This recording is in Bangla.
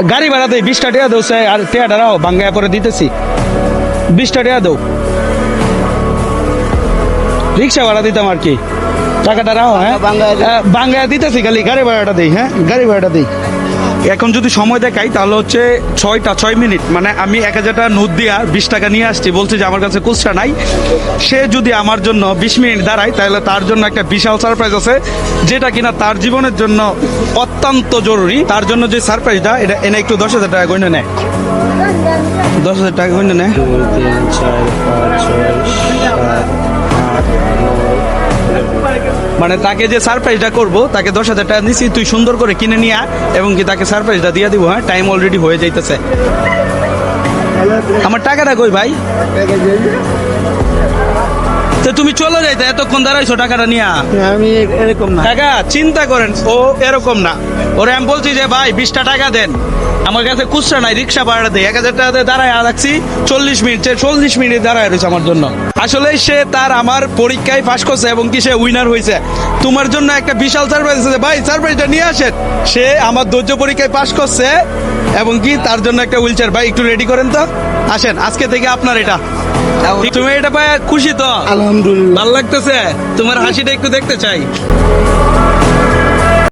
গাড়ি ভাড়া দেই 20টা টাকা দাও, আর টাকাটা রাও ভাঙ্গায় পরে দিতেছি। 20টা টাকা দাও, রিক্সা ভাড়া দিতাম আর কি, টাকাটা রাও। হ্যাঁ ভাঙ্গায় দিতেছি, খালি গাড়ি ভাড়াটা দিই। হ্যাঁ গাড়ি ভাড়াটা দিই। এখন যদি সময় দেখাই তাহলে হচ্ছে 6 মিনিট, মানে আমি 1000 টাকা নোট দিয়া 20 টাকা নিয়ে আসছি, বলছি যে আমার কাছে খুচরা নাই। সে যদি আমার জন্য 20 মিনিট দাঁড়ায় তাহলে তার জন্য একটা বিশাল সারপ্রাইজ আছে, যেটা কিনা তার জীবনের জন্য অত্যন্ত জরুরি। তার জন্য যে সারপ্রাইজটা, এটা এনে একটু 10,000 টাকা গয়না নেয়, 10,000 টাকা গয়না নেয়। 2, 3, 4, 5, 6, 7, 8, 9। মানে তাকে যে সারপ্রাইজটা করব, তাকে 10,000 টাকা নিছি, তুই সুন্দর করে কিনে নিয়ে আয় এবং কি তাকে সারপ্রাইজটা দিয়ে দিব। হ্যাঁ টাইম অলরেডি হয়ে যাইতেছে। আমার টাকাটা কই ভাই? তো তুমি চলে যাইতে, এতক্ষণ দাঁড়াইছো টাকাটা নিয়ে। আমি এরকম না টাকা চিন্তা করেন, ও এরকম না। ওরে আমি বলছি যে ভাই 20টা টাকা দেন, আমার কাছে খুচরা নাই, রিক্সা ভাড়া দেয়। 1000 টাকা দিয়ে দাঁড়ায় রাখছি 40 মিনিট, 40 মিনিট দাঁড়ায় রয়েছে আমার জন্য। আসলে সে তার আমার পরীক্ষায় পাশ করছে এবং কি সে উইনার হয়েছে। তোমার জন্য একটা বিশাল সারপ্রাইজ আছে ভাই, সারপ্রাইজটা নিয়ে আসেন। সে আমার ধৈর্য পরীক্ষায় পাশ করছে এবং কি তার জন্য একটা হুইল চেয়ার। ভাই একটু রেডি করেন তো, আসেন। আজকে থেকে আপনার এটা। তুমি এটা পায় খুশি তো? আলহামদুলিল্লাহ। ভালো লাগতেছে? তোমার হাসিটা একটু দেখতে চাই।